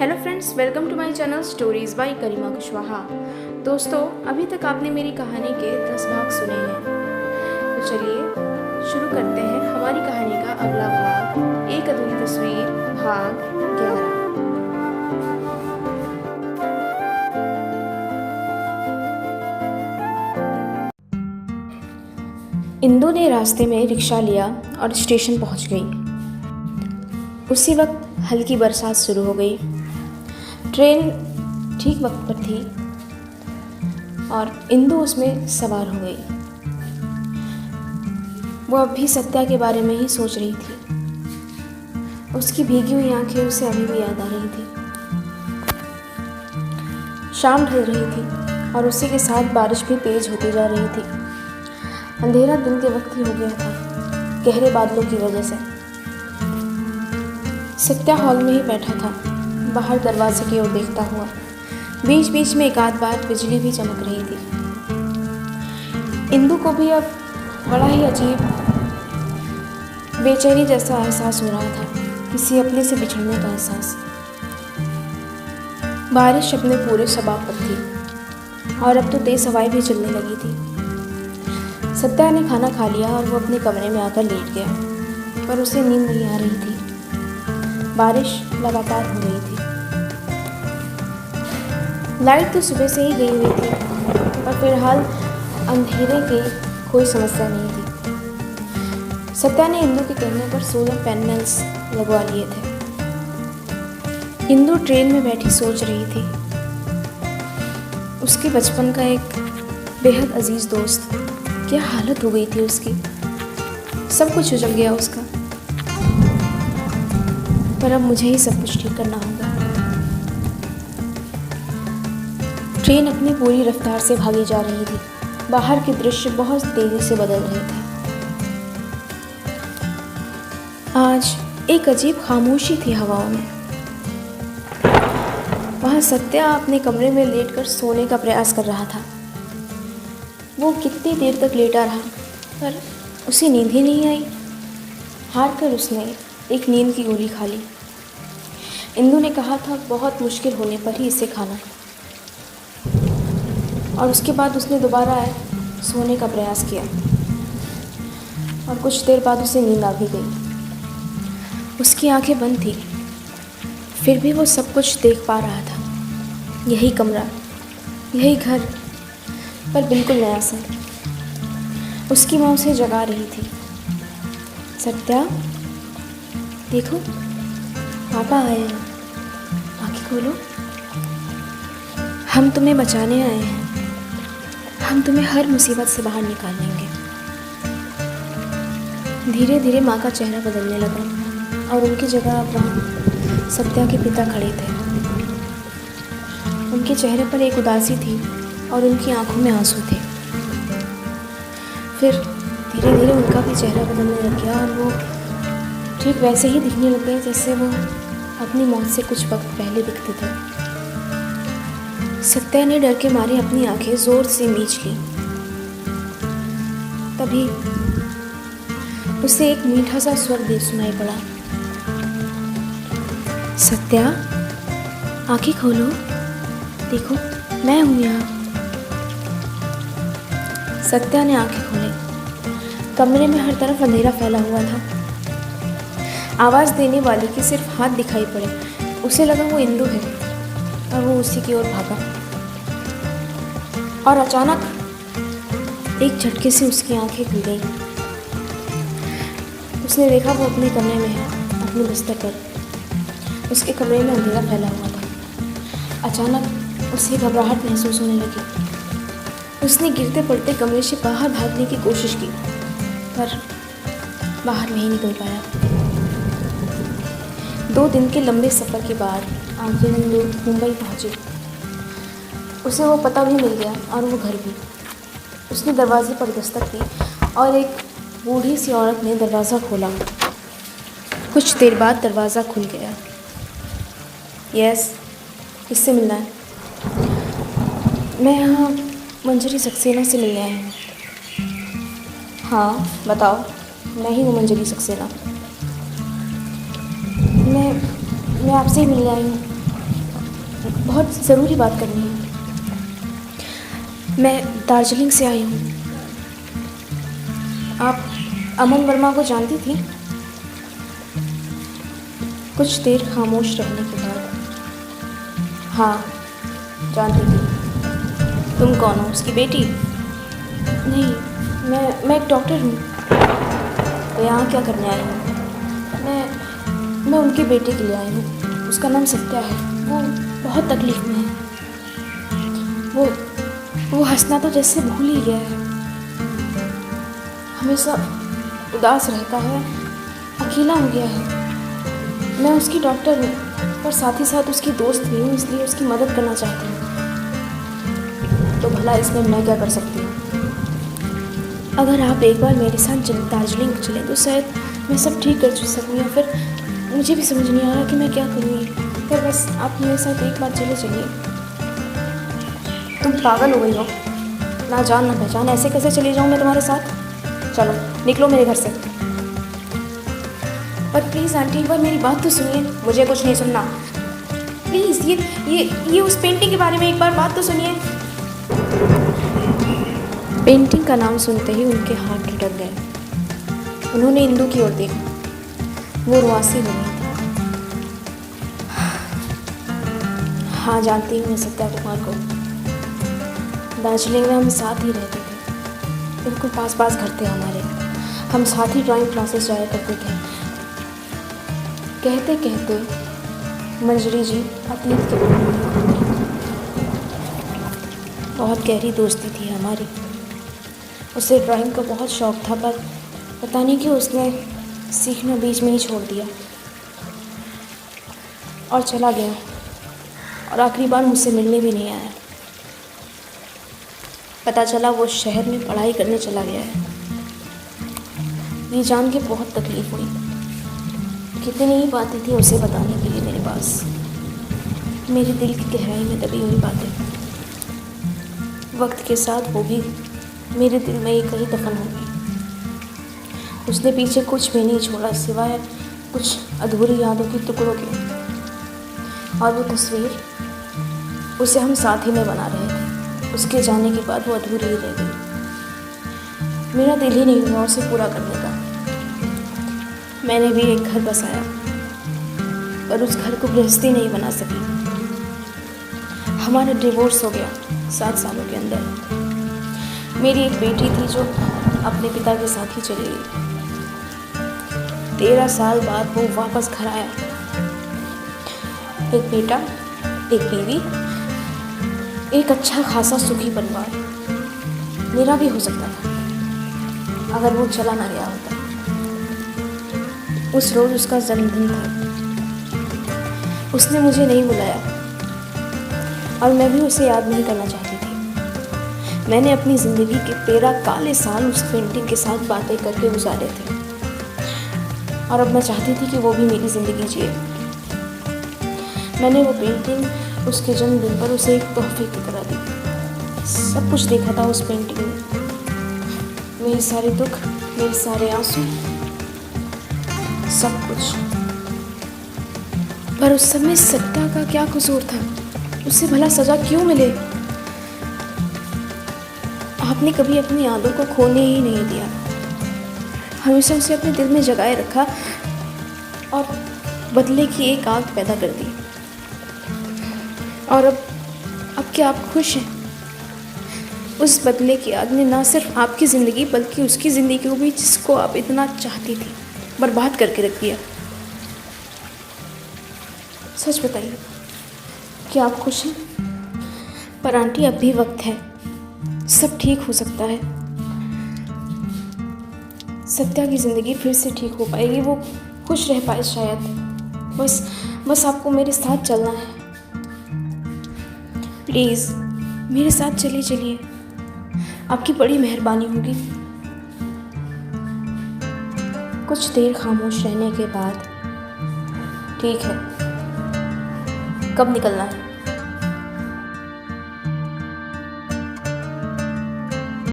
Hello friends, welcome to my channel stories by Karima Kushwaha. दोस्तों, अभी तक आपने मेरी कहानी के 10 भाग सुने हैं, तो चलिए शुरू करते हैं हमारी कहानी का अगला भाग, एक अधूरी तस्वीर, भाग 11। इंदु ने रास्ते में रिक्शा लिया और स्टेशन पहुंच गई। उसी वक्त हल्की बरसात शुरू हो गई। ट्रेन ठीक वक्त पर थी और इंदु उसमें सवार हो गई। वो अब भी सत्या के बारे में ही सोच रही थी। उसकी भीगी हुई आंखें उसे अभी भी याद आ रही थी। शाम ढल रही थी और उसी के साथ बारिश भी तेज होती जा रही थी। अंधेरा दिन के वक्त ही हो गया था, गहरे बादलों की वजह से। सत्या हॉल में ही बैठा था, बाहर दरवाजे की ओर देखता हुआ। बीच बीच में एक आध बार बिजली भी चमक रही थी। इंदु को भी अब बड़ा ही अजीब बेचैनी जैसा एहसास हो रहा था, किसी अपने से बिछड़ने का एहसास। बारिश अपने पूरे शबाब पर थी और अब तो तेज हवाएं भी चलने लगी थी। सत्या ने खाना खा लिया और वो अपने कमरे में आकर लेट गया, पर उसे नींद नहीं आ रही थी। बारिश लगातार हो रही थी। लाइट तो सुबह से ही गई हुई थी, पर फिलहाल अंधेरे की कोई समस्या नहीं थी। सत्या ने इंदु के कहने पर सोलर पैनल्स लगवा लिए थे। इंदु ट्रेन में बैठी सोच रही थी। उसके बचपन का एक बेहद अजीज दोस्त, क्या हालत हो गई थी उसकी। सब कुछ उजड़ गया उसका। पर अब मुझे ही सब कुछ ठीक करना होगा। ट्रेन अपनी पूरी रफ्तार से भागी जा रही थी। बाहर के दृश्य बहुत तेजी से बदल रहे थे। आज एक अजीब खामोशी थी हवाओं में। वहाँ सत्या अपने कमरे में लेटकर सोने का प्रयास कर रहा था। वो कितनी देर तक लेटा रहा, पर उसे नींद ही नहीं आई। हार कर उसने एक नींद की गोली खा ली। इंदु ने कहा था बहुत मुश्किल होने पर ही इसे खाना, और उसके बाद उसने दोबारा सोने का प्रयास किया और कुछ देर बाद उसे नींद आ भी गई। उसकी आंखें बंद थी, फिर भी वो सब कुछ देख पा रहा था। यही कमरा, यही घर, पर बिल्कुल नया सा। उसकी माँ उसे जगा रही थी। सत्या, देखो पापा आए हैं, आँखें खोलो। हम तुम्हें बचाने आए हैं, हम तुम्हें हर मुसीबत से बाहर निकालेंगे। धीरे धीरे माँ का चेहरा बदलने लगा और उनकी जगह अब वहाँ सत्या के पिता खड़े थे। उनके चेहरे पर एक उदासी थी और उनकी आंखों में आंसू थे। फिर धीरे धीरे उनका भी चेहरा बदलने लग गया और वो ठीक वैसे ही दिखने लग गए जैसे वो अपनी मौत से कुछ वक्त पहले दिखते थे। सत्या ने डर के मारे अपनी आंखें जोर से मीच ली। तभी उसे एक मीठा सा स्वर भी सुनाई पड़ा। सत्या, आंखें खोलो, देखो मैं हूं यहाँ। सत्या ने आंखें खोली। कमरे में हर तरफ अंधेरा फैला हुआ था। आवाज़ देने वाले के सिर्फ हाथ दिखाई पड़े। उसे लगा वो इंदु है और वो उसी की ओर भागा। और अचानक एक झटके से उसकी आंखें खुल गईं। उसने देखा वो अपने कमरे में है, अपने बिस्तर पर। उसके कमरे में अंधेरा फैला हुआ था। अचानक उसे घबराहट महसूस होने लगी। उसने गिरते पड़ते कमरे से बाहर भागने की कोशिश की, पर बाहर नहीं निकल पाया। 2 दिन के लंबे सफ़र के बाद आखिर इंदु मुंबई पहुंची। उसे वो पता भी मिल गया और वो घर भी। उसने दरवाजे पर दस्तक दी और एक बूढ़ी सी औरत ने दरवाज़ा खोला। कुछ देर बाद दरवाज़ा खुल गया। यस, किससे मिलना है? मैं यहाँ मंजरी सक्सेना से मिलने आई हूँ। हाँ बताओ, मैं ही हूँ मंजरी सक्सेना। मैं आपसे ही मिलने आई हूँ। बहुत ज़रूरी बात करनी है। मैं दार्जिलिंग से आई हूँ। आप अमन वर्मा को जानती थी? कुछ देर खामोश रहने के बाद, हाँ जानती थी। तुम कौन हो? उसकी बेटी? नहीं, मैं एक डॉक्टर हूँ। तो यहाँ क्या करने आई हूँ? मैं उनके बेटे के लिए आई हूँ। उसका नाम सत्या है। वो बहुत तकलीफ़ में है। वो हंसना तो जैसे भूल ही गया है। हमेशा उदास रहता है, अकेला हो गया है। मैं उसकी डॉक्टर हूँ, पर साथ ही साथ उसकी दोस्त भी हूँ, इसलिए उसकी मदद करना चाहती हूँ। तो भला इसमें मैं क्या कर सकती हूँ? अगर आप एक बार मेरे साथ दार्जिलिंग चलें तो शायद मैं सब ठीक कर सकूँ, या फिर मुझे भी समझ नहीं आ रहा कि मैं क्या करूँगी। पर बस आप मेरे साथ एक बार चलिए। तुम पागल हो गई हो? ना जान ना पहचान, ऐसे कैसे चली जाऊँ मैं तुम्हारे साथ? चलो निकलो मेरे घर से। पर प्लीज़ आंटी, एक बार मेरी बात तो सुनिए। मुझे कुछ नहीं सुनना, प्लीज़। ये उस पेंटिंग के बारे में एक बार बात तो सुनिए। पेंटिंग का नाम सुनते ही उनके हाथ ठिठक गए। उन्होंने इंदु की ओर देखा। वो रुआसी हो गई थी। हाँ जानती हूँ मैं सत्या कुमार को। दार्जिलिंग में हम साथ ही रहते थे, बिल्कुल पास घर थे हमारे। हम साथ ही ड्राइंग क्लासेस जाया करते थे। कहते कहते मंजरी जी अतीत के बारे में भूल गई। बहुत गहरी दोस्ती थी हमारी। उसे ड्राइंग का बहुत शौक़ था, पर पता नहीं क्यों उसने सीखना बीच में ही छोड़ दिया और चला गया, और आखिरी बार मुझसे मिलने भी नहीं आया। पता चला वो शहर में पढ़ाई करने चला गया है। ये जान के बहुत तकलीफ़ हुई। कितनी ही बातें थी उसे बताने के लिए मेरे पास। मेरे दिल की गहराई में दबी हुई बातें। वक्त के साथ वो भी मेरे दिल में ही कहीं दफन हो गई। उसने पीछे कुछ भी नहीं छोड़ा सिवाय कुछ अधूरी यादों के टुकड़ों के। और वो तस्वीर उसे हम साथ ही में बना रहे थे। उसके जाने के बाद वो अधूरी ही रह गई। मेरा दिल ही नहीं हुआ उसे पूरा करने का। मैंने भी एक घर बसाया, पर उस घर को गृहस्थी नहीं बना सकी। हमारा डिवोर्स हो गया 7 सालों के अंदर। मेरी एक बेटी थी जो अपने पिता के साथ ही चली गई। 13 साल बाद वो वापस घर आया। एक बेटा, एक बीवी, एक अच्छा खासा सुखी परिवार। मेरा भी हो सकता था अगर वो चला ना गया होता। उस रोज़ उसका जन्मदिन था। उसने मुझे नहीं बुलाया और मैं भी उसे याद नहीं करना चाहती थी। मैंने अपनी ज़िंदगी के 13 काले साल उस पेंटिंग के साथ बातें करके गुजारे थे, और अब मैं चाहती थी कि वो भी मेरी ज़िंदगी जिए। मैंने वो पेंटिंग उसके जन्मदिन पर उसे एक तोहफे की तरह दी। सब कुछ देखा था उस पेंटिंग में। मेरे सारे दुख, मेरे सारे आंसू, सब कुछ। पर उस समय सत्या का क्या कसूर था? उसे भला सजा क्यों मिले? आपने कभी अपनी यादों को खोने ही नहीं दिया। हमेशा उसे अपने दिल में जगाए रखा और बदले की एक आग पैदा कर दी। और अब क्या आप खुश हैं? उस बदले की आग ने ना सिर्फ आपकी ज़िंदगी बल्कि उसकी ज़िंदगी को भी, जिसको आप इतना चाहती थी, बर्बाद करके रख दिया। सच बताइए, क्या आप खुश हैं? पर आंटी, अब भी वक्त है, सब ठीक हो सकता है। सत्या की ज़िंदगी फिर से ठीक हो पाएगी, वो खुश रह पाए शायद। बस आपको मेरे साथ चलना है। प्लीज़ मेरे साथ चलिए, आपकी बड़ी मेहरबानी होगी। कुछ देर खामोश रहने के बाद, ठीक है, कब निकलना है?